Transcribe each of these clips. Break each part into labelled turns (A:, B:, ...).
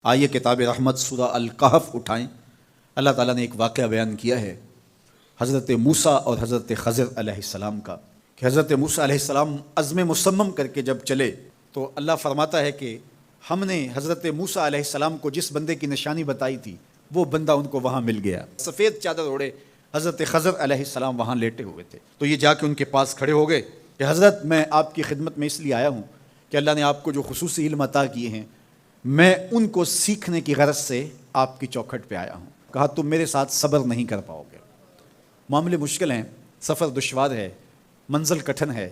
A: آئیے کتاب رحمت سورہ الکہف اٹھائیں۔ اللہ تعالیٰ نے ایک واقعہ بیان کیا ہے حضرت موسیٰ اور حضرت خضر علیہ السلام کا، کہ حضرت موسیٰ علیہ السلام عزم مصمم کر کے جب چلے تو اللہ فرماتا ہے کہ ہم نے حضرت موسیٰ علیہ السلام کو جس بندے کی نشانی بتائی تھی وہ بندہ ان کو وہاں مل گیا۔ سفید چادر اوڑے حضرت خضر علیہ السلام وہاں لیٹے ہوئے تھے، تو یہ جا کے ان کے پاس کھڑے ہو گئے کہ حضرت میں آپ کی خدمت میں اس لیے آیا ہوں کہ اللہ نے آپ کو جو خصوصی علم عطا کیے ہیں میں ان کو سیکھنے کی غرض سے آپ کی چوکھٹ پہ آیا ہوں۔ کہا تم میرے ساتھ صبر نہیں کر پاؤ گے، معاملے مشکل ہیں، سفر دشوار ہے، منزل کٹھن ہے،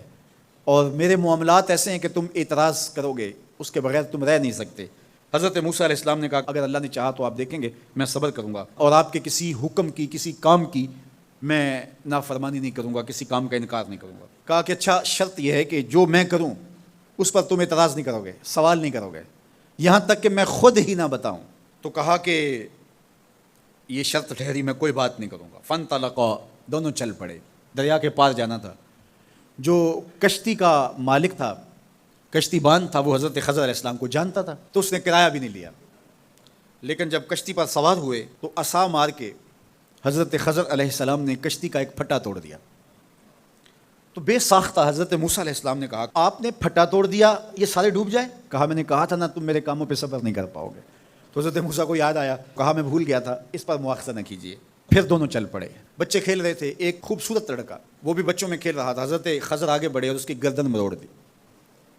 A: اور میرے معاملات ایسے ہیں کہ تم اعتراض کرو گے اس کے بغیر تم رہ نہیں سکتے۔ حضرت موسیٰ علیہ السلام نے کہا اگر اللہ نے چاہا تو آپ دیکھیں گے میں صبر کروں گا، اور آپ کے کسی حکم کی کسی کام کی میں نافرمانی نہیں کروں گا، کسی کام کا انکار نہیں کروں گا۔ کہا کہ اچھا شرط یہ ہے کہ جو میں کروں اس پر تم اعتراض نہیں کرو گے، سوال نہیں کرو گے، یہاں تک کہ میں خود ہی نہ بتاؤں۔ تو کہا کہ یہ شرط ٹھہری، میں کوئی بات نہیں کروں گا۔ فانطلقا، دونوں چل پڑے، دریا کے پار جانا تھا۔ جو کشتی کا مالک تھا، کشتی باندھ تھا، وہ حضرت خضر علیہ السلام کو جانتا تھا، تو اس نے کرایہ بھی نہیں لیا، لیکن جب کشتی پر سوار ہوئے تو عصا مار کے حضرت خضر علیہ السلام نے کشتی کا ایک پھٹا توڑ دیا۔ تو بے ساختہ حضرت موسیٰ علیہ السلام نے کہا آپ نے پھٹا توڑ دیا، یہ سارے ڈوب جائیں؟ کہا میں نے کہا تھا نا تم میرے کاموں پہ صبر نہیں کر پاؤ گے۔ تو حضرت موسیٰ کو یاد آیا، کہا میں بھول گیا تھا، اس پر مواخذہ نہ کیجیے۔ پھر دونوں چل پڑے۔ بچے کھیل رہے تھے، ایک خوبصورت لڑکا وہ بھی بچوں میں کھیل رہا تھا، حضرت خضر آگے بڑھے اور اس کی گردن مروڑ دی،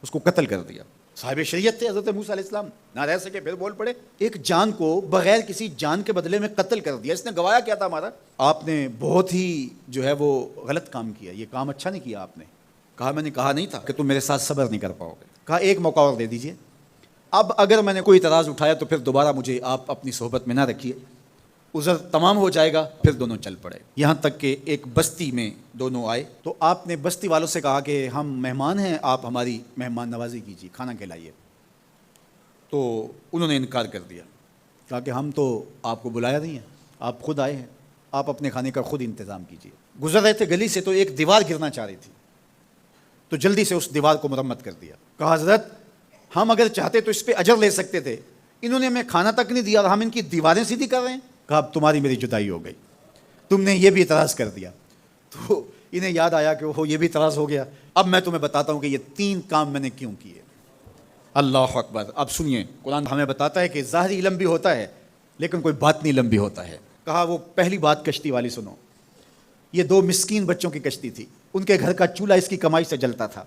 A: اس کو قتل کر دیا۔ صاحب شریعت تھے حضرت موسیٰ علیہ السلام، نہ رہ سکے، پھر بول پڑے ایک جان کو بغیر کسی جان کے بدلے میں قتل کر دیا، اس نے گوایا کیا تھا ہمارا؟ آپ نے بہت ہی جو ہے وہ غلط کام کیا، یہ کام اچھا نہیں کیا آپ نے۔ کہا میں نے کہا نہیں تھا کہ تم میرے ساتھ صبر نہیں کر پاؤ گے۔ کہا ایک موقع اور دے دیجئے، اب اگر میں نے کوئی اعتراض اٹھایا تو پھر دوبارہ مجھے آپ اپنی صحبت میں نہ رکھیے، عذر تمام ہو جائے گا۔ پھر دونوں چل پڑے، یہاں تک کہ ایک بستی میں دونوں آئے تو آپ نے بستی والوں سے کہا کہ ہم مہمان ہیں، آپ ہماری مہمان نوازی کیجیے، کھانا کھلائیے۔ تو انہوں نے انکار کر دیا، کہا کہ ہم تو آپ کو بلایا نہیں ہے، آپ خود آئے ہیں، آپ اپنے کھانے کا خود انتظام کیجیے۔ گزر رہے تھے گلی سے تو ایک دیوار گرنا چاہ رہی تھی، تو جلدی سے اس دیوار کو مرمت کر دیا۔ کہا حضرت ہم اگر چاہتے تو اس پہ اجر لے سکتے تھے، انہوں نے ہمیں کھانا تک نہیں دیا اور ہم ان کی دیواریں سیدھی کر رہے ہیں۔ کہا اب تمہاری میری جدائی ہو گئی، تم نے یہ بھی اعتراض کر دیا۔ تو انہیں یاد آیا کہ وہ یہ بھی اعتراض ہو گیا، اب میں تمہیں بتاتا ہوں کہ یہ 3 کام میں نے کیوں کیے۔ اللہ اکبر۔ اب سنیے، قرآن ہمیں بتاتا ہے کہ ظاہری علم بھی ہوتا ہے لیکن کوئی باطنی علم بھی ہوتا ہے۔ کہا وہ پہلی بات کشتی والی سنو، یہ 2 مسکین بچوں کی کشتی تھی، ان کے گھر کا چولہا اس کی کمائی سے جلتا تھا۔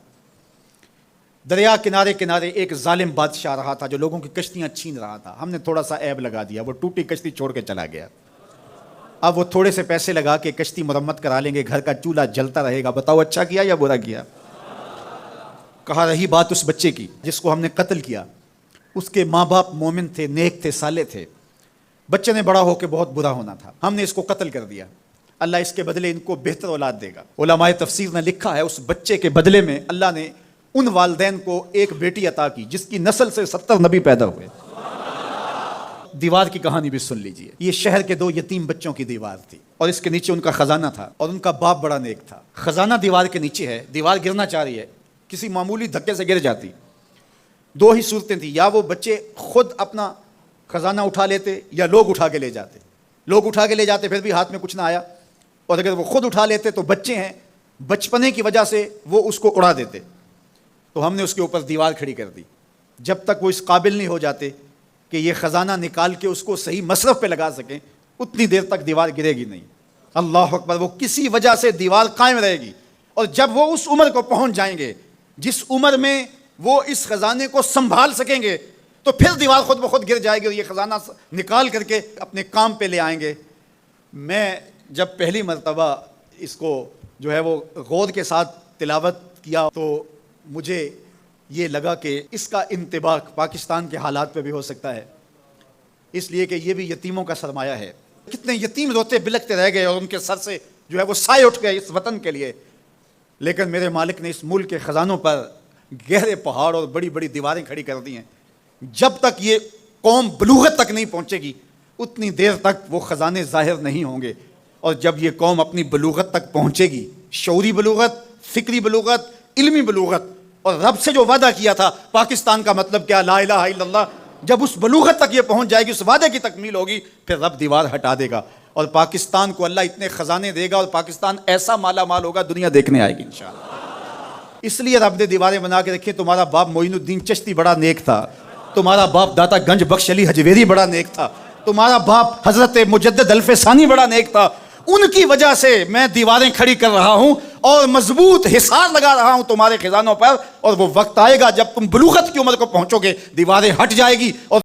A: دریا کنارے کنارے ایک ظالم بادشاہ رہا تھا جو لوگوں کی کشتیاں چھین رہا تھا، ہم نے تھوڑا سا عیب لگا دیا، وہ ٹوٹی کشتی چھوڑ کے چلا گیا۔ اب وہ تھوڑے سے پیسے لگا کے کشتی مرمت کرا لیں گے، گھر کا چولہا جلتا رہے گا، بتاؤ اچھا کیا یا برا کیا؟ کہا رہی بات اس بچے کی جس کو ہم نے قتل کیا، اس کے ماں باپ مومن تھے، نیک تھے، صالح تھے، بچے نے بڑا ہو کے بہت برا ہونا تھا، ہم نے اس کو قتل کر دیا، اللہ اس کے بدلے ان کو بہتر اولاد دے گا۔ علماء تفسیر نے لکھا ہے اس بچے کے بدلے میں اللہ نے ان والدین کو ایک بیٹی عطا کی جس کی نسل سے 70 نبی پیدا ہوئے۔ دیوار کی کہانی بھی سن لیجئے، یہ شہر کے 2 یتیم بچوں کی دیوار تھی اور اس کے نیچے ان کا خزانہ تھا، اور ان کا باپ بڑا نیک تھا۔ خزانہ دیوار کے نیچے ہے، دیوار گرنا چاہ رہی ہے، کسی معمولی دھکے سے گر جاتی۔ 2 ہی صورتیں تھیں، یا وہ بچے خود اپنا خزانہ اٹھا لیتے یا لوگ اٹھا کے لے جاتے۔ لوگ اٹھا کے لے جاتے پھر بھی ہاتھ میں کچھ نہ آیا، اور اگر وہ خود اٹھا لیتے تو بچے ہیں، بچپنے کی وجہ سے وہ اس کو اڑا دیتے۔ تو ہم نے اس کے اوپر دیوار کھڑی کر دی، جب تک وہ اس قابل نہیں ہو جاتے کہ یہ خزانہ نکال کے اس کو صحیح مصرف پہ لگا سکیں، اتنی دیر تک دیوار گرے گی نہیں۔ اللہ اکبر۔ وہ کسی وجہ سے دیوار قائم رہے گی، اور جب وہ اس عمر کو پہنچ جائیں گے جس عمر میں وہ اس خزانے کو سنبھال سکیں گے تو پھر دیوار خود بخود گر جائے گی اور یہ خزانہ نکال کر کے اپنے کام پہ لے آئیں گے۔ میں جب پہلی مرتبہ اس کو جو ہے وہ غور کے ساتھ تلاوت کیا تو مجھے یہ لگا کہ اس کا انطباق پاکستان کے حالات پہ بھی ہو سکتا ہے، اس لیے کہ یہ بھی یتیموں کا سرمایہ ہے۔ کتنے یتیم روتے بلکتے رہ گئے اور ان کے سر سے جو ہے وہ سائے اٹھ گئے اس وطن کے لیے، لیکن میرے مالک نے اس ملک کے خزانوں پر گہرے پہاڑ اور بڑی بڑی دیواریں کھڑی کر دی ہیں۔ جب تک یہ قوم بلوغت تک نہیں پہنچے گی اتنی دیر تک وہ خزانے ظاہر نہیں ہوں گے، اور جب یہ قوم اپنی بلوغت تک پہنچے گی، شعوری بلوغت، فکری بلوغت، علمی بلوغت، اور رب سے جو وعدہ کیا تھا پاکستان کا مطلب کیا، لا الہ الا اللہ جب اس بلوغت تک یہ پہنچ جائے گی، اس وعدے کی تکمیل ہوگی، پھر رب دیوار ہٹا دے گا اور پاکستان کو اللہ اتنے خزانے دے گا اور پاکستان ایسا مالا مال ہوگا، دنیا دیکھنے آئے گی انشاءاللہ۔ اس لیے رب نے دیواریں بنا کے رکھی۔ تمہارا باپ معین الدین چشتی بڑا نیک تھا، تمہارا باپ داتا گنج بخش علی حجویری بڑا نیک تھا، تمہارا باپ حضرت مجدد الف ثانی بڑا نیک تھا، ان کی وجہ سے میں دیواریں کھڑی کر رہا ہوں اور مضبوط حصار لگا رہا ہوں تمہارے خزانوں پر، اور وہ وقت آئے گا جب تم بلوغت کی عمر کو پہنچو گے، دیواریں ہٹ جائے گی اور